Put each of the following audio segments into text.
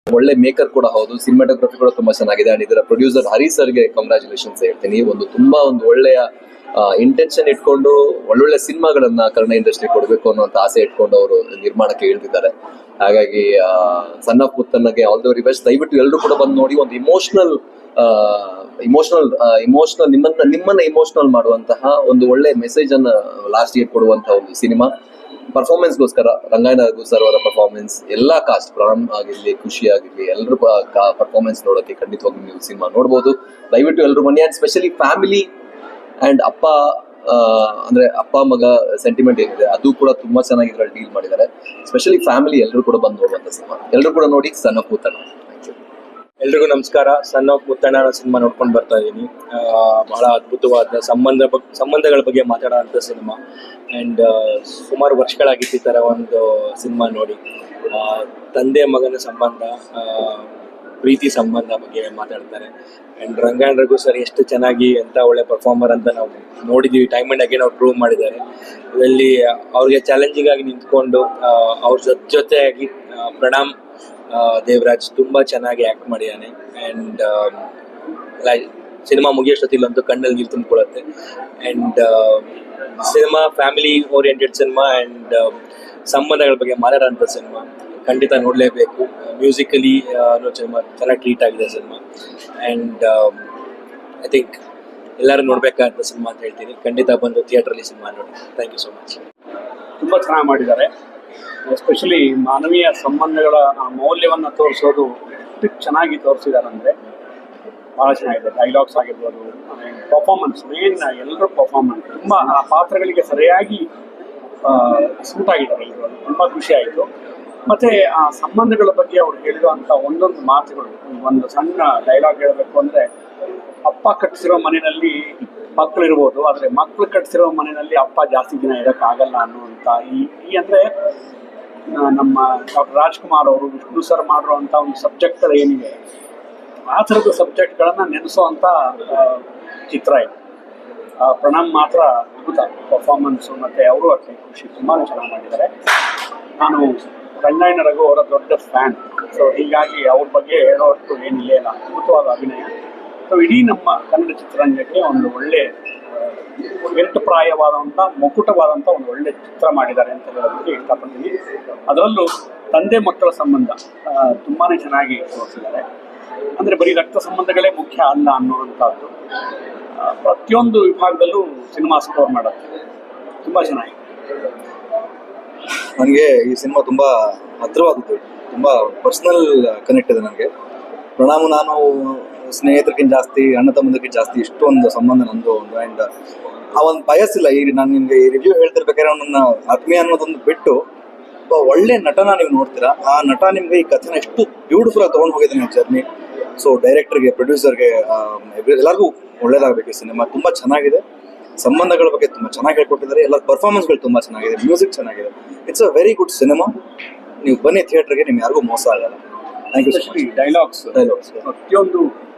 ಒಳ್ಳೆ ಮೇಕರ್ ಕೂಡ ಹೌದು, ಸಿನಿಮಾಟೋಗ್ರಫಿ ಕೂಡ ತುಂಬಾ ಚೆನ್ನಾಗಿದೆ. ಅಂಡ್ ಇದರ ಪ್ರೊಡ್ಯೂಸರ್ ಹರಿ ಸರ್ಗೆ ಕಂಗ್ರಾಚುಲೇಷನ್ಸ್ ಹೇಳ್ತೀನಿ. ತುಂಬಾ ಒಳ್ಳೆಯ ಇಂಟೆನ್ಷನ್ ಇಟ್ಕೊಂಡು ಒಳ್ಳೊಳ್ಳೆ ಸಿನಿಮಾಗಳನ್ನ ಕನ್ನಡ ಇಂಡಸ್ಟ್ರಿ ಕೊಡಬೇಕು ಅನ್ನೋಂಥ ಆಸೆ ಇಟ್ಕೊಂಡು ಅವರು ನಿರ್ಮಾಣಕ್ಕೆ ಇಳಿದಿದ್ದಾರೆ. ಹಾಗಾಗಿ ಸನ್ ಆಫ್ ಮುತ್ತಣ್ಣಗೆ ಆಲ್ ದಿ ವೆರಿ ಬೆಸ್ಟ್. ದಯವಿಟ್ಟು ಎಲ್ಲರೂ ಕೂಡ ಬಂದು ನೋಡಿ. ಒಂದು ಇಮೋಷನಲ್ ನಿಮ್ಮನ್ನ ಇಮೋಷನಲ್ ಮಾಡುವಂತಹ ಒಂದು ಒಳ್ಳೆ ಮೆಸೇಜ್ ಅನ್ನ ಲಾಸ್ಟ್ ಇಯರ್ ಕೊಡುವಂತಹ ಒಂದು ಸಿನಿಮಾ. ಪರ್ಫಾರ್ಮೆನ್ಸ್ಗೋಸ್ಕರ ರಂಗಾಯಣ ರಘು ಸರ್ ಅವರ ಪರ್ಫಾರ್ಮೆನ್ಸ್, ಎಲ್ಲಾ ಕಾಸ್ಟ್, ಪ್ರಣಮ್ ಆಗಿರ್ಲಿ, ಖುಷಿ ಆಗಿರ್ಲಿ, ಎಲ್ಲರೂ ಪರ್ಫಾರ್ಮೆನ್ಸ್ ನೋಡೋಕೆ ಖಂಡಿತವಾಗ್ಲೂ ನೀವು ಸಿನಿಮಾ ನೋಡ್ಬೋದು. ದಯವಿಟ್ಟು ಎಲ್ಲರೂ ಬನ್ನಿ. ಅಂಡ್ ಸ್ಪೆಷಲಿ ಫ್ಯಾಮಿಲಿ ಅಂಡ್ ಅಂದ್ರೆ ಅಪ್ಪ ಮಗ ಸೆಂಟಿಮೆಂಟ್ ಏನಿದೆ ಅದು ಕೂಡ ತುಂಬಾ ಚೆನ್ನಾಗಿ ಇದ್ರಲ್ಲಿ ಡೀಲ್ ಮಾಡಿದ್ದಾರೆ. ಸ್ಪೆಷಲಿ ಫ್ಯಾಮಿಲಿ ಎಲ್ಲರೂ ಕೂಡ ಬಂದು ನೋಡುವಂತ ಸಿನಿಮಾ. ಎಲ್ಲರೂ ಕೂಡ ನೋಡಿ ಸನ್ ಆಫ್ ಮುತ್ತಣ್ಣ. ಎಲ್ರಿಗೂ ನಮಸ್ಕಾರ. ಸನ್ ಆಫ್ ಮುತ್ತಣ್ಣ ಸಿನಿಮಾ ನೋಡ್ಕೊಂಡು ಬರ್ತಾ ಇದ್ದೀನಿ. ಬಹಳ ಅದ್ಭುತವಾದ ಸಂಬಂಧಗಳ ಬಗ್ಗೆ ಮಾತಾಡೋಂಥ ಸಿನಿಮಾ. ಆ್ಯಂಡ್ ಸುಮಾರು ವರ್ಷಗಳಾಗಿತ್ತು ಈ ಥರ ಒಂದು ಸಿನಿಮಾ ನೋಡಿ. ತಂದೆ ಮಗನ ಸಂಬಂಧ, ಪ್ರೀತಿ ಸಂಬಂಧ ಬಗ್ಗೆ ಮಾತಾಡ್ತಾರೆ. ಆ್ಯಂಡ್ ರಂಗಾಯಣ ರಘು ಸರ್ ಎಷ್ಟು ಚೆನ್ನಾಗಿ ಎಂಥ ಒಳ್ಳೆ ಪರ್ಫಾರ್ಮರ್ ಅಂತ ನಾವು ನೋಡಿದ್ದೀವಿ. ಟೈಮ್ ಆ್ಯಂಡ್ ಅಗೇನ್ ಅವ್ರು ಪ್ರೂವ್ ಮಾಡಿದ್ದಾರೆ. ಇದರಲ್ಲಿ ಅವ್ರಿಗೆ ಚಾಲೆಂಜಿಂಗ್ ಆಗಿ ನಿಂತ್ಕೊಂಡು ಅವ್ರ ಜೊತೆಯಾಗಿ ಪ್ರಣಮ್ ದೇವರಾಜ್ ತುಂಬ ಚೆನ್ನಾಗಿ ಆ್ಯಕ್ಟ್ ಮಾಡಿದ್ದಾನೆ. ಆ್ಯಂಡ್ ಸಿನಿಮಾ ಮುಗಿಯೋಷ್ಟೊತ್ತಿಲ್ಲಂತೂ ಕಣ್ಣಲ್ಲಿ ನೀರು ತುಂಬಿಕೊಳ್ಳುತ್ತೆ. And cinema family oriented cinema and ಸಂಬಂಧಗಳ ಬಗ್ಗೆ ಮಾತಾಡೋಂಥ ಸಿನಿಮಾ. ಖಂಡಿತ ನೋಡಲೇಬೇಕು. ಮ್ಯೂಸಿಕಲಿ ಸಿನಿಮಾ ಚೆನ್ನಾಗಿ ಟ್ರೀಟ್ ಆಗಿದೆ ಸಿನಿಮಾ. ಆ್ಯಂಡ್ ಐ ಥಿಂಕ್ ಎಲ್ಲರೂ ನೋಡಬೇಕಾದಂಥ ಸಿನಿಮಾ ಅಂತ ಹೇಳ್ತೀನಿ. ಖಂಡಿತ ಬಂದು ಥಿಯೇಟ್ರಲ್ಲಿ ಸಿನಿಮಾ ನೋಡಿ. Thank you so much. ತುಂಬ ಚೆನ್ನಾಗಿ ಮಾಡಿದ್ದಾರೆ. ಎಸ್ಪೆಷಲಿ ಮಾನವೀಯ ಸಂಬಂಧಗಳ ಮೌಲ್ಯವನ್ನು ತೋರಿಸೋದು ಎಷ್ಟು ಚೆನ್ನಾಗಿ ತೋರಿಸಿದ್ದಾರೆ ಅಂದರೆ ಭಾಳ ಚೆನ್ನಾಗಿದೆ. ಡೈಲಾಗ್ಸ್ ಆಗಿರ್ಬೋದು, ಪರ್ಫಾರ್ಮೆನ್ಸ್, ಮೇನ್ ಎಲ್ಲರೂ ಪರ್ಫಾರ್ಮೆನ್ಸ್ ತುಂಬ ಆ ಪಾತ್ರಗಳಿಗೆ ಸರಿಯಾಗಿ ಸೂಟ್ ಆಗಿದ್ದಾರೆ. ಎಲ್ಲರೂ ತುಂಬ ಖುಷಿ ಆಯಿತು. ಮತ್ತು ಆ ಸಂಬಂಧಗಳ ಬಗ್ಗೆ ಅವ್ರು ಹೇಳಿರುವಂಥ ಒಂದೊಂದು ಮಾತುಗಳು, ಒಂದು ಸಣ್ಣ ಡೈಲಾಗ್ ಹೇಳಬೇಕು ಅಂದರೆ, ಅಪ್ಪ ಕಟ್ಟಿಸಿರೋ ಮನೆಯಲ್ಲಿ ಮಕ್ಕಳಿರ್ಬೋದು, ಆದರೆ ಮಕ್ಕಳು ಕಟ್ಟಿಸಿರೋ ಮನೆಯಲ್ಲಿ ಅಪ್ಪ ಜಾಸ್ತಿ ದಿನ ಇರೋಕ್ಕಾಗಲ್ಲ ಅನ್ನುವಂಥ ಈ ಅಂದರೆ ನಮ್ಮ ಡಾಕ್ಟರ್ ರಾಜ್ಕುಮಾರ್ ಅವರು, ವಿಷ್ಣು ಸರ್ ಮಾಡಿರುವಂಥ ಒಂದು ಸಬ್ಜೆಕ್ಟ್ಗಳು ಏನಿದೆ, ಆ ಥರದ ಸಬ್ಜೆಕ್ಟ್ಗಳನ್ನು ನೆನೆಸೋವಂಥ ಚಿತ್ರ ಇದು. ಪ್ರಣಮ್ ಮಾತ್ರ ಅದ್ಭುತ ಪರ್ಫಾರ್ಮೆನ್ಸು, ಮತ್ತು ಅವರು ಅಷ್ಟೇ ಖುಷಿ ತುಂಬಾ ಚೆನ್ನಾಗಿ ಮಾಡಿದ್ದಾರೆ. ನಾನು ರಂಗಾಯಣ ರಘು ಅವರ ದೊಡ್ಡ ಫ್ಯಾನ್. ಸೊ ಹೀಗಾಗಿ ಅವ್ರ ಬಗ್ಗೆ ಹೇಳೋಷ್ಟು ಏನಿಲ್ಲ, ಇಲ್ಲ, ಅದ್ಭುತವಾದ ಅಭಿನಯ. ಸೊ ಇಡೀ ನಮ್ಮ ಕನ್ನಡ ಚಿತ್ರರಂಗಕ್ಕೆ ಒಂದು ಒಳ್ಳೆ ವ್ಯರ್ಥಪ್ರಾಯವಾದಂಥ ಮುಕುಟವಾದಂಥ ಒಂದು ಒಳ್ಳೆ ಚಿತ್ರ ಮಾಡಿದ್ದಾರೆ ಅಂತ ಹೇಳೋದಕ್ಕೆ ಇಷ್ಟಪಡ್ತೀನಿ. ಅದರಲ್ಲೂ ತಂದೆ ಮಕ್ಕಳ ಸಂಬಂಧ ತುಂಬಾ ಚೆನ್ನಾಗಿ ತೋರಿಸಿದ್ದಾರೆ. ಅಂದರೆ ಬರೀ ರಕ್ತ ಸಂಬಂಧಗಳೇ ಮುಖ್ಯ ಅಲ್ಲ ಅನ್ನುವಂಥದ್ದು ಪ್ರತಿಯೊಂದು ವಿಭಾಗದಲ್ಲೂ ಸಿನಿಮಾ ಸ್ಕೋರ್ ಮಾಡುತ್ತೆ. ತುಂಬ ಚೆನ್ನಾಗಿದೆ. ನನಗೆ ಈ ಸಿನಿಮಾ ತುಂಬ ಹತ್ತಿರವಾದದ್ದು, ತುಂಬ ಪರ್ಸ್ನಲ್ ಕನೆಕ್ಟ್ ಇದೆ ನನಗೆ. ಪ್ರಣಾಮ್ ನಾನು ಸ್ನೇಹಿತರಿಗಿಂತ ಜಾಸ್ತಿ, ಅಣ್ಣ ತಮ್ಮದಕ್ಕಿಂತ ಜಾಸ್ತಿ ಇಷ್ಟೊಂದು ಸಂಬಂಧ ನಂದು ಒಂದು. ಆ್ಯಂಡ್ ಆ ಒಂದು ಬಯಸಿಲ್ಲ. ಈಗ ನಾನು ನಿಮಗೆ ಈ ರಿವ್ಯೂ ಹೇಳ್ತಿರ್ಬೇಕಾದ್ರೆ ನನ್ನ ಆತ್ಮೀಯ ಅನ್ನೋದೊಂದು ಬಿಟ್ಟು ಒಬ್ಬ ಒಳ್ಳೆ ನಟನ ನೀವು ನೋಡ್ತೀರಾ. ಆ ನಟ ನಿಮಗೆ ಈ ಕಥೆನ ಎಷ್ಟು ಬ್ಯೂಟಿಫುಲ್ ಆಗಿ ತೊಗೊಂಡು ಹೋಗಿದ್ದಾನೆ ಜರ್ನಿ. ಸೊ ಡೈರೆಕ್ಟರ್ಗೆ, ಪ್ರೊಡ್ಯೂಸರ್ಗೆ, ಎಲ್ಲರಿಗೂ ಒಳ್ಳೇದಾಗಬೇಕು. ಈ ಸಿನಿಮಾ ತುಂಬ ಚೆನ್ನಾಗಿದೆ. ಸಂಬಂಧಗಳ ಬಗ್ಗೆ ತುಂಬ ಚೆನ್ನಾಗಿ ಹೇಳ್ಕೊಟ್ಟಿದ್ದಾರೆ. ಎಲ್ಲ ಪರ್ಫಾರ್ಮೆನ್ಸ್ಗಳು ತುಂಬ ಚೆನ್ನಾಗಿದೆ, ಮ್ಯೂಸಿಕ್ ಚೆನ್ನಾಗಿದೆ. It's a very good cinema. ನೀವು ಬನ್ನಿ ಥಿಯೇಟ್ರಿಗೆ, ನಿಮ್ಗೆ ಯಾರಿಗೂ ಮೋಸ ಆಗಲ್ಲ. Thank you. ಎಸ್ಪೆಷಲಿ ಡೈಲಾಗ್ಸ್ ಪ್ರತಿಯೊಂದು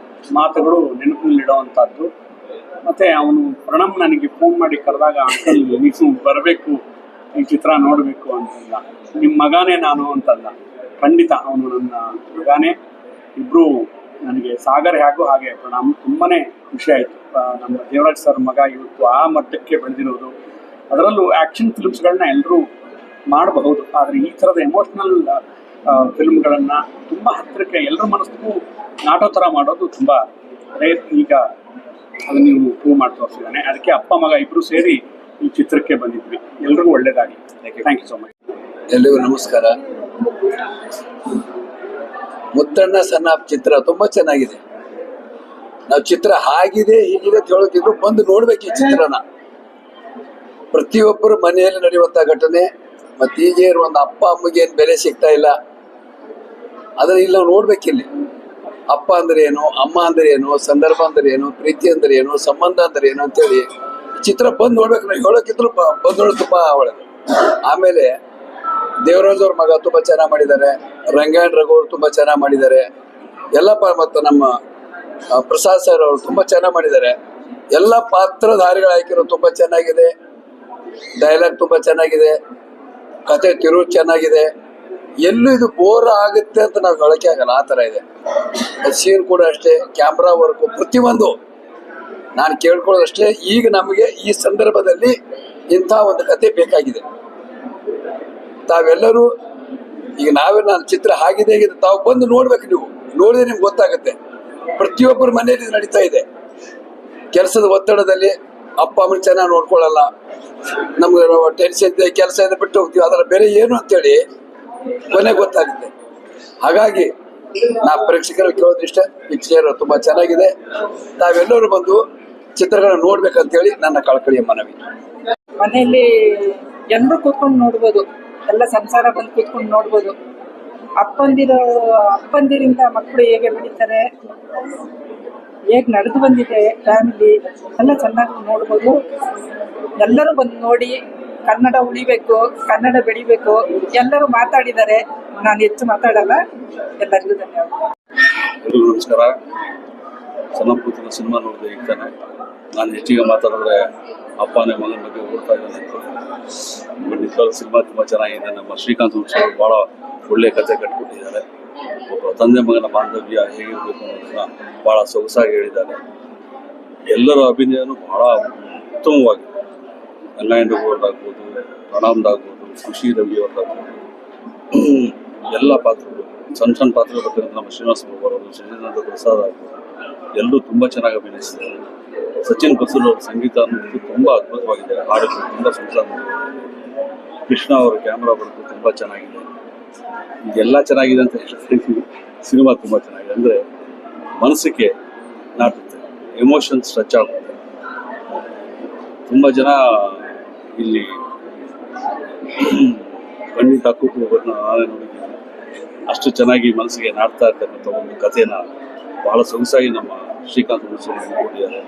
ಮಾತುಗಳು ನೆನಪಿನಲ್ಲಿಡುವಂಥದ್ದು. ಮತ್ತು ಅವನು ಪ್ರಣಮ್ ನನಗೆ ಫೋನ್ ಮಾಡಿ ಕರೆದಾಗ, ಅಂಕಲ್ ನೀವು ಬರಬೇಕು, ಈ ಚಿತ್ರ ನೋಡಬೇಕು ಅಂತಲ್ಲ, ನಿಮ್ಮ ಮಗನೇ ನಾನು ಅಂತಲ್ಲ, ಖಂಡಿತ ಅವನು ನನ್ನ ಮಗನೇ. ಇಬ್ಬರು ನನಗೆ ಸಾಗರ್ ಹೇಗೋ ಹಾಗೆ ಪ್ರಣಮ್. ತುಂಬಾ ಖುಷಿ ಆಯಿತು. ನಮ್ಮ ದೇವರಾಜ್ ಸರ್ ಮಗ ಇವತ್ತು ಆ ಮಟ್ಟಕ್ಕೆ ಬೆಳೆದಿರೋದು. ಅದರಲ್ಲೂ ಆ್ಯಕ್ಷನ್ ಫಿಲ್ಮ್ಸ್ಗಳನ್ನ ಎಲ್ಲರೂ ಮಾಡಬಹುದು, ಆದರೆ ಈ ಥರದ ಎಮೋಷ್ನಲ್ ಫಿಲ್ಮ್ಗಳನ್ನು ತುಂಬ ಹತ್ತಿರಕ್ಕೆ ಎಲ್ಲರ ಮನಸ್ಸಿಗೂ ನಾಟೋ ಥರ ಮಾಡೋದು ತುಂಬ ರೇರ್. ಈಗ ಅದನ್ನು ನೀವು ಪ್ರೂವ್ ಮಾಡಿ ತೋರಿಸಿದ್ದಾನೆ. ಅದಕ್ಕೆ ಅಪ್ಪ ಮಗ ಇಬ್ಬರು ಸೇರಿ ಈ ಚಿತ್ರಕ್ಕೆ ಬಂದಿದ್ವಿ. ಎಲ್ರಿಗೂ ಒಳ್ಳೆಯದಾಗಿ. Thank you so much. ಎಲ್ರಿಗೂ ನಮಸ್ಕಾರ. ಮುತ್ತಣ್ಣ ಸನ್ ಆಫ್ ಚಿತ್ರ ತುಂಬಾ ಚೆನ್ನಾಗಿದೆ. ನಾವು ಚಿತ್ರ ಹಾಗಿದೆ ಹೀಗಿದೆ ಅಂತ ಹೇಳೋದಿದ್ರು ಬಂದು ನೋಡ್ಬೇಕು ಈ ಚಿತ್ರನ. ಪ್ರತಿಯೊಬ್ಬರು ಮನೆಯಲ್ಲಿ ನಡೆಯುವಂತ ಘಟನೆ. ಮತ್ತೆ ಈಗ ಒಂದು ಅಪ್ಪ ಅಮ್ಮಗೆ ಏನು ಬೆಲೆ ಸಿಗ್ತಾ ಇಲ್ಲ, ಅದನ್ನ ಇಲ್ಲಿ ನಾವು ನೋಡ್ಬೇಕಿಲ್ಲಿ. ಅಪ್ಪ ಅಂದ್ರೆ ಏನು, ಅಮ್ಮ ಅಂದ್ರೆ ಏನು, ಸಂದರ್ಭ ಅಂದ್ರೆ ಏನು, ಪ್ರೀತಿ ಅಂದ್ರೆ ಏನು, ಸಂಬಂಧ ಅಂದ್ರೆ ಏನು ಅಂತೇಳಿ ಚಿತ್ರ ಬಂದು ನೋಡ್ಬೇಕು. ನಾವು ಹೇಳೋಕಿದ್ರು ಬಂದು ನೋಡೋದು ತುಂಬಾ ಒಳ್ಳೆದು. ಆಮೇಲೆ ದೇವರಾಜ್ ಅವ್ರ ಮಗ ತುಂಬಾ ಚೆನ್ನಾಗಿ ಮಾಡಿದ್ದಾರೆ. ರಂಗಾಯಣ ರಘು ಅವರು ತುಂಬಾ ಚೆನ್ನಾಗಿ ಮಾಡಿದ್ದಾರೆ. ಎಲ್ಲಪ್ಪ ಮತ್ತು ನಮ್ಮ ಪ್ರಸಾದ್ ಸರ್ ಅವರು ತುಂಬಾ ಚೆನ್ನಾಗಿ ಮಾಡಿದ್ದಾರೆ. ಎಲ್ಲ ಪಾತ್ರಧಾರಿಗಳ ಆಯ್ಕೆಗಳು ತುಂಬಾ ಚೆನ್ನಾಗಿದೆ. ಡೈಲಾಗ್ ತುಂಬಾ ಚೆನ್ನಾಗಿದೆ. ಕತೆ ತಿರುವು ಚೆನ್ನಾಗಿದೆ. ಎಲ್ಲೂ ಇದು ಬೋರ್ ಆಗುತ್ತೆ ಅಂತ ನಾವು ಹೇಳಕ್ಕೆ ಆಗಲ್ಲ, ಆ ಥರ ಇದೆ. ಸೀನ್ ಕೂಡ ಅಷ್ಟೇ, ಕ್ಯಾಮ್ರಾ ವರ್ಕು ಪ್ರತಿಯೊಂದು ನಾನು ಕೇಳ್ಕೊಳ್ಳೋದಷ್ಟೇ. ಈಗ ನಮಗೆ ಈ ಸಂದರ್ಭದಲ್ಲಿ ಇಂಥ ಒಂದು ಕತೆ ಬೇಕಾಗಿದೆ. ತಾವೆಲ್ಲರೂ ಈಗ ನಾನು ಚಿತ್ರ ಆಗಿದೆ ಹೇಗಿದೆ ತಾವು ಬಂದು ನೋಡ್ಬೇಕು. ನೀವು ನೋಡಿದ್ರೆ ನಿಮ್ಗೆ ಗೊತ್ತಾಗುತ್ತೆ. ಪ್ರತಿಯೊಬ್ಬರ ಮನೆಯಲ್ಲಿ ನಡೀತಾ ಇದೆ. ಕೆಲಸದ ಒತ್ತಡದಲ್ಲಿ ಅಪ್ಪ ಅಮ್ಮನ ಚೆನ್ನಾಗಿ ನೋಡ್ಕೊಳ್ಳಲ್ಲ, ನಮ್ಗೆ ಟೆನ್ಷನ್ ಇದೆ, ಕೆಲಸ ಇದೆ, ಬಿಟ್ಟು ಹೋಗ್ತೀವಿ. ಅದರ ಬೆಲೆ ಏನು ಅಂತೇಳಿ ಕೊನೆ ಗೊತ್ತಾಗುತ್ತೆ. ಹಾಗಾಗಿ ನಾ ಪ್ರೇಕ್ಷಕರಿಗೆ ಕೇಳೋದಿಷ್ಟ, ಪಿಕ್ಚರ್ ತುಂಬಾ ಚೆನ್ನಾಗಿದೆ. ತಾವೆಲ್ಲರೂ ಬಂದು ಚಿತ್ರಗಳನ್ನ ನೋಡ್ಬೇಕಂತೇಳಿ ನನ್ನ ಕಳಕಳಿಯ ಮನವಿ. ಮನೆಯಲ್ಲಿ ಎಲ್ಲರೂ ಕೂತ್ಕೊಂಡು ನೋಡ್ಬೋದು, ಎಲ್ಲ ಸಂಸಾರ ಬಂದು ಕೂತ್ಕೊಂಡು ನೋಡ್ಬೋದು. ಅಪ್ಪಂದಿರಿಂದ ಮಕ್ಕಳು ಹೇಗೆ ಬೆಳೀತಾರೆ, ಹೇಗೆ ನಡೆದು ಬಂದಿದೆ ಫ್ಯಾಮಿಲಿ ಎಲ್ಲ ಚೆನ್ನಾಗಿ ನೋಡ್ಬೋದು. ಎಲ್ಲರೂ ಬಂದು ನೋಡಿ, ಕನ್ನಡ ಉಳಿಬೇಕು, ಕನ್ನಡ ಬೆಳಿಬೇಕು. ಎಲ್ಲರೂ ಮಾತಾಡಿದ್ದಾರೆ, ನಾನು ಹೆಚ್ಚು ಮಾತಾಡಲ್ಲ. ಎಲ್ಲರಿಗೂ ಧನ್ಯವಾದ. ಎಲ್ರಿಗೂ ನಮಸ್ಕಾರ. ಸಣ್ಣಪುತ್ರ ಸಿನಿಮಾ ನೋಡಿದೆ ಈಗ ತಾನೆ. ನಾನು ಹೆಚ್ಚಿಗೆ ಮಾತಾಡಿದ್ರೆ ಅಪ್ಪನೇ ಮಗನ ಬಗ್ಗೆ ಓಡ್ತಾ ಇದ್ದಾನೆ ಅಂತ. ನಿಜವಾದ ಸಿನಿಮಾ ತುಂಬ ಚೆನ್ನಾಗಿದೆ. ನಮ್ಮ ಶ್ರೀಕಾಂತ್ ಅವರು ಭಾಳ ಒಳ್ಳೆಯ ಕಥೆ ಕಟ್ಕೊಟ್ಟಿದ್ದಾರೆ. ಒಬ್ಬ ತಂದೆ ಮಗನ ಬಾಂಧವ್ಯ ಹೇಗಿರಬೇಕು ಅನ್ನೋದನ್ನ ಭಾಳ ಸೊಗಸಾಗಿ ಹೇಳಿದ್ದಾರೆ. ಎಲ್ಲರ ಅಭಿನಯನೂ ಬಹಳ ಉತ್ತಮವಾಗಿದೆ. ರಂಗಾಯಣದವ್ರದ್ದಾಗ್ಬೋದು, ಪ್ರಣಾಮ್ದಾಗ್ಬೋದು, ಖುಷಿ ರವಿ ಅವ್ರದ್ದಾಗ್ಬೋದು, ಎಲ್ಲ ಪಾತ್ರಗಳು ಸಣ್ಣ ಸಣ್ಣ ಪಾತ್ರ ಬರ್ತಾರೆ. ನಮ್ಮ ಶ್ರೀನಿವಾಸ ಅವರು, ಶ್ರೀನಿವಾಸ ಪ್ರಸಾದ್ ಆಗ್ಬೋದು, ಎಲ್ಲರೂ ತುಂಬ ಚೆನ್ನಾಗಿ ಅಭಿನಯಿಸಿದ್ದಾರೆ. ಸಚಿನ್ ಬಸೂರ್ ಅವ್ರ ಸಂಗೀತ ಅನ್ನೋದು ತುಂಬ ಅದ್ಭುತವಾಗಿದೆ. ಹಾಡುಗಳು ತುಂಬ ಸೊಗಸಾಗಿ. ಕೃಷ್ಣ ಅವರ ಕ್ಯಾಮ್ರಾ ವರ್ಕು ತುಂಬ ಚೆನ್ನಾಗಿದೆ. ಇದೆಲ್ಲ ಚೆನ್ನಾಗಿದೆ ಅಂತ ಹೇಳ್ತೀನಿ. ಸಿನಿಮಾ ತುಂಬ ಚೆನ್ನಾಗಿದೆ. ಅಂದರೆ ಮನಸ್ಸಿಗೆ ನಾಟುತ್ತೆ, ಎಮೋಷನ್ಸ್ ಟಚ್ ಆಗುತ್ತೆ. ತುಂಬ ಜನ ಇಲ್ಲಿ ಕಣ್ಣಿಗೆ ಹಾಕೋಕೆ ಹೋಗೋದನ್ನ ನಾನೇ ನೋಡಿದ್ದೀನಿ. ಅಷ್ಟು ಚೆನ್ನಾಗಿ ಮನಸ್ಸಿಗೆ ನಾಡ್ತಾ ಇರ್ತಕ್ಕಂಥ ಒಂದು ಕಥೆನ ಭಾಳ ಸೊಗಸಾಗಿ ನಮ್ಮ ಶ್ರೀಕಾಂತ್ ಕೊಟ್ಟಿದ್ದಾರೆ.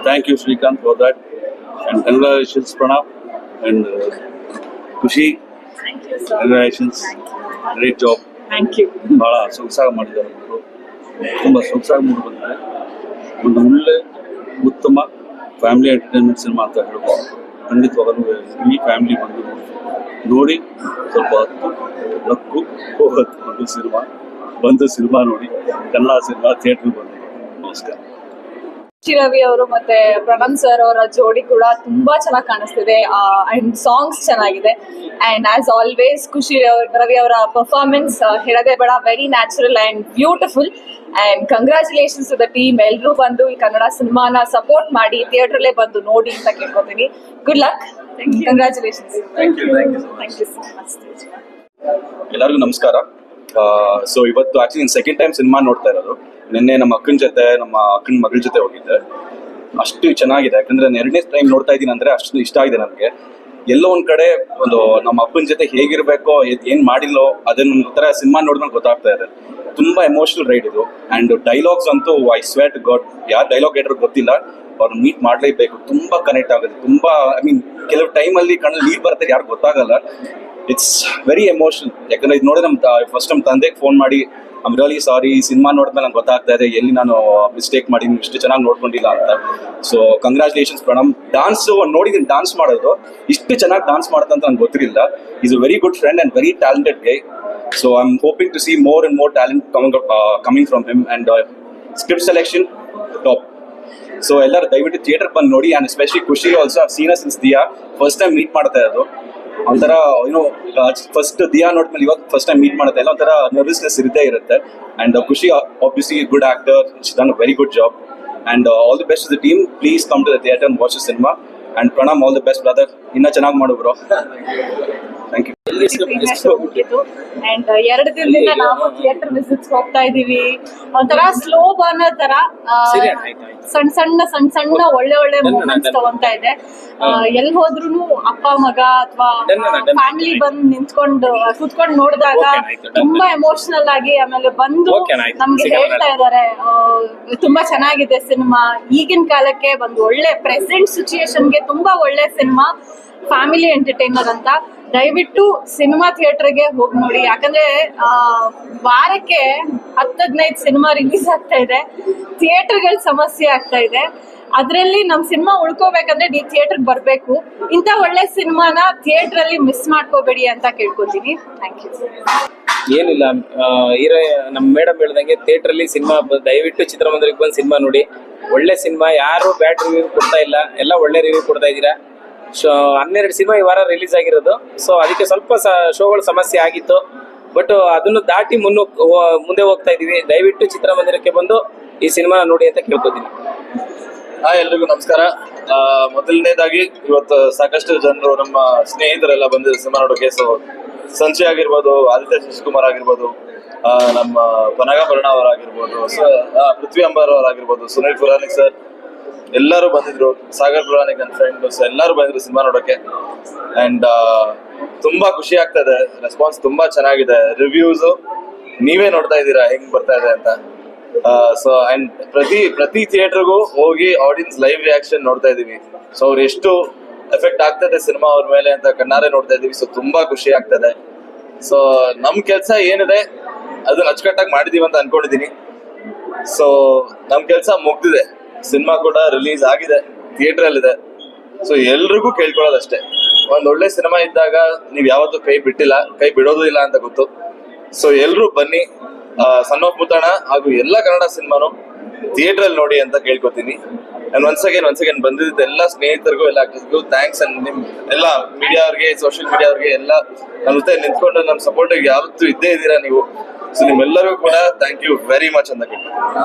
Thank you Srikanth for that and congratulations Pranam and Khushi, congratulations, great job. ಭಾಳ ಸೊಗಸಾಗಿ ಮಾಡಿದ್ದಾರೆ ಅವರು. ತುಂಬ ಸೊಗಸಾಗಿ ಮೂಡಿ ಬಂದಿದೆ. ಒಂದು ಒಳ್ಳೆ ಉತ್ತಮ ಫ್ಯಾಮಿಲಿ ಎಂಟರ್ಟೈನ್ಮೆಂಟ್ ಸಿನಿಮಾ ಅಂತ ಹೇಳ್ಬೋದು. ಖಂಡಿತವಾಗಲೂ ಈ ಫ್ಯಾಮಿಲಿ ಬಂದು ನೋಡಿ ಸ್ವಲ್ಪ ಹೊತ್ತು ನಕ್ಕು ಹೋಗುತ್ತೆ. ಬಂದು ಸಿನಿಮಾ ನೋಡಿ, ಕನ್ನಡ ಸಿನಿಮಾ ಥಿಯೇಟ್ರಿಗೆ ಬಂದು. ನಮಸ್ಕಾರ. ರವಿ ಅವರು ಮತ್ತೆ ಪ್ರಣಮ್ ಸರ್ ಅವರ ಜೋಡಿ ಕೂಡ ತುಂಬಾ ಚೆನ್ನಾಗಿ ಕಾಣಿಸ್ತಿದೆ. ಅಂಡ್ ಸಾಂಗ್ಸ್ ಚೆನ್ನಾಗಿದೆ. And as always Khushi Ravi ಅವರ ಪರ್ಫಾರ್ಮೆನ್ಸ್ ಹೇಳದೆ ಬೇಡ, very natural and beautiful. And congratulations to the team. ಎಲ್ಲರೂ ಬಂದು ಈ ಕನ್ನಡ ಸಿನಿಮಾನ ಸಪೋರ್ಟ್ ಮಾಡಿ ಥಿಯೇಟರ್ಲೇ ಬಂದು ನೋಡಿ ಅಂತ ಕೇಳ್ಕೊತೀನಿ. Good luck, congratulations. Thank you so much. ಎಲ್ಲರಿಗೂ ನಮಸ್ಕಾರ. ಸೊ ಇವತ್ತು ಆಕ್ಚುಲಿ ಸೆಕೆಂಡ್ ಟೈಮ್ ಸಿನಿಮಾ ನೋಡ್ತಾ ಇರೋದು. ನಿನ್ನೆ ನಮ್ಮ ಅಕ್ಕನ ಜೊತೆ, ನಮ್ಮ ಅಕ್ಕನ ಮಗಳ ಜೊತೆ ಹೋಗಿದ್ದೆ. ಅಷ್ಟು ಚೆನ್ನಾಗಿದೆ. ಯಾಕಂದ್ರೆ ನಾನು ಎರಡನೇ ಟೈಮ್ ನೋಡ್ತಾ ಇದ್ದೀನಿ ಅಂದ್ರೆ ಅಷ್ಟು ಇಷ್ಟ ಆಗಿದೆ ನನಗೆ. ಎಲ್ಲೋ ಒಂದ್ ಕಡೆ ಒಂದು ನಮ್ಮ ಅಪ್ಪನ ಜೊತೆ ಹೇಗಿರ್ಬೇಕೋ, ಏನ್ ಮಾಡಿಲ್ಲೋ ಅದನ್ನ ತರ ಸಿನಿಮಾ ನೋಡಿದ್ರೆ ಗೊತ್ತಾಗ್ತಾ ಇದೆ. ತುಂಬಾ ಎಮೋಷನಲ್ ರೈಡ್ ಇದು. ಅಂಡ್ ಡೈಲಾಗ್ಸ್ ಅಂತೂ ಐ ಸ್ವೇರ್ ಟು ಗಾಡ್, ಯಾರು ಡೈಲಾಗ್ ರೈಟರ್ ಗೊತ್ತಿಲ್ಲ, ಅವ್ರನ್ನ ಮೀಟ್ ಮಾಡ್ಲೇಬೇಕು. ತುಂಬಾ ಕನೆಕ್ಟ್ ಆಗುತ್ತೆ. ತುಂಬಾ ಕೆಲವು ಟೈಮಲ್ಲಿ ಕಣ್ಣಲ್ಲಿ ನೀರು ಬರುತ್ತೆ, ಯಾರು ಗೊತ್ತಾಗಲ್ಲ. It's very emotional. ಯಾಕಂದ್ರೆ ಇದು ನೋಡಿ ಫಸ್ಟ್ ನಮ್ಮ ತಂದೆಗೆ ಫೋನ್ ಮಾಡಿ, ಐಮ್ ರಿಯಲಿ ಸಾರಿ, ಈ ಸಿನಿಮಾ ನೋಡಿದ್ಮೇಲೆ ನಂಗೆ ಗೊತ್ತಾಗ್ತಾ ಇದೆ ಎಲ್ಲಿ ನಾನು ಮಿಸ್ಟೇಕ್ ಮಾಡಿ ಇಷ್ಟು ಚೆನ್ನಾಗಿ ನೋಡ್ಕೊಂಡಿಲ್ಲ ಅಂತ. So congratulations Pranam. ಡಾನ್ಸ್ ನೋಡಿದ್ದೀನಿ, ಡಾನ್ಸ್ ಮಾಡೋದು ಇಷ್ಟು ಚೆನ್ನಾಗಿ ಡಾನ್ಸ್ ಮಾಡುತ್ತಂತ ನಂಗೆ ಗೊತ್ತಿರಲಿಲ್ಲ. Is a very good friend and very talented guy. So I am hoping to see more and more talent coming from him. And script selection top. So ಎಲ್ಲರೂ ದಯವಿಟ್ಟು theatre ಬಂದು ನೋಡಿ. And especially Khushi also seen since Dia first time meet ಮಾಡ್ತಾ ಇರೋದು. ಒಂಥರ first Diya ನೋಡ್ಮೇಲೆ ಇವಾಗ first time meet ಮಾಡುತ್ತೆ, ಎಲ್ಲ ಒಂಥರ ನರ್ವಸ್ನೆಸ್ ಇರುತ್ತೆ. And Khushi obviously good actor, done a very good job. And all the best to the team. Please come to the theatre and watch the cinema. And Pranam, all the best brother. ಇನ್ನೂ ಚೆನ್ನಾಗಿ ಮಾಡು bro. Thank you. And 2 ದಿನದಿಂದ ನಾವು theatre visits ಹೋಗ್ತಾ ಇದೀವಿ. ಒಂಥರ slow burner ತರ ಸಣ್ಣ ಒಳ್ಳೆ ಮೂಮೆಂಟ್ಸ್ ತಗೊಂತಾ ಇದೆ. ಎಲ್ಲಿ ಹೋದ್ರು ಅಪ್ಪ ಮಗ ಅಥವಾ ಫ್ಯಾಮಿಲಿ ಬಂದು ಕೂತ್ಕೊಂಡು ನೋಡಿದಾಗ ತುಂಬಾ ಎಮೋಷನಲ್ ಆಗಿ ಆಮೇಲೆ ಬಂದು ನಮ್ಗೆ ಹೇಳ್ತಾ ಇದಾರೆ ತುಂಬಾ ಚೆನ್ನಾಗಿದೆ ಸಿನಿಮಾ. ಈಗಿನ ಕಾಲಕ್ಕೆ ಒಂದು ಒಳ್ಳೆ ಪ್ರೆಸೆಂಟ್ ಸಿಚುಯೇಷನ್ಗೆ ತುಂಬಾ ಒಳ್ಳೆ ಸಿನಿಮಾ, ಫ್ಯಾಮಿಲಿ ಎಂಟರ್ಟೈನರ್ ಅಂತ. ದಯವಿಟ್ಟು ಸಿನಿಮಾ ಥಿಯೇಟರ್ಗೆ ಹೋಗಿ ನೋಡಿ. ಯಾಕಂದ್ರೆ ವಾರಕ್ಕೆ 10-15 ಸಿನಿಮಾ ರಿಲೀಸ್ ಆಗ್ತಾ ಇದೆ. ಥಿಯೇಟರ್ಗಳ ಸಮಸ್ಯೆ ಆಗ್ತಾ ಇದೆ. ಅದರಲ್ಲಿ ನಮ್ ಸಿನಿಮಾ ಉಳ್ಕೋಬೇಕಂದ್ರೆ ನೀವು ಥಿಯೇಟರ್ಗೆ ಬರ್ಬೇಕು. ಇಂಥ ಒಳ್ಳೆ ಸಿನಿಮಾನ ಥಿಯೇಟರ್ ಅಲ್ಲಿ ಮಿಸ್ ಮಾಡ್ಕೋಬೇಡಿ ಅಂತ ಕೇಳ್ಕೊತೀನಿ. Thank you. ಏನಿಲ್ಲ, ಹೀರೋ ನಮ್ಮ ಮೇಡಮ್ ಹೇಳ್ದಂಗೆ ಥಿಯೇಟ್ರಲ್ಲಿ ಸಿನಿಮಾ ದಯವಿಟ್ಟು ಚಿತ್ರಮಂದಿರಕ್ಕೆ ಬಂದು ಸಿನಿಮಾ ನೋಡಿ. ಒಳ್ಳೆ ಸಿನಿಮಾ, ಯಾರು ಬ್ಯಾಡ್ ರಿವ್ಯೂ ಕೊಡ್ತಾ ಇಲ್ಲ, ಎಲ್ಲ ಒಳ್ಳೆ ರಿವ್ಯೂ ಕೊಡ್ತಾ ಇದ್ದೀರಾ. 12 ಸಿನಿಮಾ ಈ ವಾರ ರಿಲೀಸ್ ಆಗಿರೋದು. ಸೊ ಅದಕ್ಕೆ ಸ್ವಲ್ಪ ಶೋಗಳ ಸಮಸ್ಯೆ ಆಗಿತ್ತು, ಬಟ್ ಅದನ್ನು ದಾಟಿ ಮುಂದೆ ಹೋಗ್ತಾ ಇದೀವಿ. ದಯವಿಟ್ಟು ಚಿತ್ರಮಂದಿರಕ್ಕೆ ಬಂದು ಈ ಸಿನಿಮಾ ನೋಡಿ ಅಂತ ಕೇಳ್ಕೊತೀನಿ. ಎಲ್ರಿಗೂ ನಮಸ್ಕಾರ. ಮೊದಲನೇದಾಗಿ ಇವತ್ತು ಸಾಕಷ್ಟು ಜನರು ನಮ್ಮ ಸ್ನೇಹಿತರೆಲ್ಲ ಬಂದಿದ್ರು ಸಿನಿಮಾ ನೋಡೋಕೆ. ಸೊ ಸಂಜಯ್ ಆಗಿರ್ಬೋದು, ಆದಿತ್ಯ ಶಶಿಕುಮಾರ್ ಆಗಿರ್ಬೋದು, ನಮ್ಮ ಪನಗಾಭರಣ ಅವರಾಗಿರ್ಬೋದು, ಪೃಥ್ವಿ ಅಂಬಾರ್ ಅವರಾಗಿರ್ಬೋದು, ಸುನೀಲ್ ಪುರಾಣಿಕ್ ಸರ್, ಎಲ್ಲರೂ ಬಂದಿದ್ರು. ಸಾಗರ್ ಪುರಾಣಿಕ್ ನನ್ನ ಫ್ರೆಂಡ್, ಸೊ ಎಲ್ಲರೂ ಬಂದಿದ್ರು ಸಿನಿಮಾ ನೋಡೋಕೆ. ಅಂಡ್ ತುಂಬಾ ಖುಷಿ ಆಗ್ತದೆ, ರೆಸ್ಪಾನ್ಸ್ ತುಂಬಾ ಚೆನ್ನಾಗಿದೆ. ರಿವ್ಯೂಸ್ ನೀವೇ ನೋಡ್ತಾ ಇದ್ದೀರಾ ಹೆಂಗ್ ಬರ್ತಾ ಇದೆ ಅಂತ. ಸೊ ಅಂಡ್ ಪ್ರತಿ ಥಿಯೇಟರ್ಗೂ ಹೋಗಿ ಆಡಿಯನ್ಸ್ ಲೈವ್ ರಿಯಾಕ್ಷನ್ ನೋಡ್ತಾ ಇದೀವಿ. ಸೊ ಅವ್ರು ಎಷ್ಟು ಎಫೆಕ್ಟ್ ಆಗ್ತದೆ ಸಿನಿಮಾ ಅವ್ರ ಮೇಲೆ ಅಂತ ಕಣ್ಣಾರೆ ನೋಡ್ತಾ ಇದೀವಿ. ಸೊ ತುಂಬಾ ಖುಷಿ ಆಗ್ತದೆ. ಸೊ ನಮ್ ಕೆಲ್ಸ ಏನಿದೆ ಅದನ್ನ ಅಚ್ಚುಕಟ್ಟಾಗಿ ಮಾಡಿದೀವಿ ಅಂತ ಅನ್ಕೊಂಡಿದೀನಿ. ಸೊ ನಮ್ ಕೆಲ್ಸ ಮುಗ್ದಿದೆ, ಸಿನಿಮಾ ಕೂಡ ರಿಲೀಸ್ ಆಗಿದೆ, ಥಿಯೇಟರ್ ಅಲ್ಲಿ ಇದೆ. ಸೊ ಎಲ್ರಿಗೂ ಕೇಳ್ಕೊಳ್ಳೋದಷ್ಟೇ, ಒಂದ್ ಒಳ್ಳೆ ಸಿನಿಮಾ ಇದ್ದಾಗ ನೀವ್ ಯಾವತ್ತೂ ಕೈ ಬಿಟ್ಟಿಲ್ಲ, ಕೈ ಬಿಡೋದು ಇಲ್ಲ ಅಂತ ಗೊತ್ತು. ಸೊ ಎಲ್ರು ಬನ್ನಿ, ಸನ್ ಆಫ್ ಮುತ್ತಣ್ಣ ಹಾಗೂ ಎಲ್ಲ ಕನ್ನಡ ಸಿನಿಮಾನು ಥಿಯೇಟರ್ ಅಲ್ಲಿ ನೋಡಿ ಅಂತ ಕೇಳ್ಕೊತೀನಿ. ಅಂಡ್ ಒನ್ಸ್ ಅಗೇನ್ ಬಂದಿದ್ದ ಎಲ್ಲ ಸ್ನೇಹಿತರಿಗೂ ಎಲ್ಲ ಆಕ್ಟರ್ಸ್ಗೂ ಥ್ಯಾಂಕ್ಸ್. ಅಂಡ್ ನಿಮ್ ಎಲ್ಲ ಮೀಡಿಯಾ ಅವ್ರಿಗೆ, ಸೋಷಿಯಲ್ ಮೀಡಿಯಾ ಅವ್ರಿಗೆ ಎಲ್ಲ ನಮ್ಮ ಜೊತೆ ನಿಂತ್ಕೊಂಡು ನಮ್ಮ ಸಪೋರ್ಟಿಗೆ ಯಾವತ್ತೂ ಇದ್ದೇ ಇದ್ದೀರಾ ನೀವು. ಸೊ ನಿಮ್ಮೆಲ್ಲರಿಗೂ ಕೂಡ ಥ್ಯಾಂಕ್ ಯು ವೆರಿ ಮಚ್ ಅಂತ ಕೇಳ್ತೀನಿ.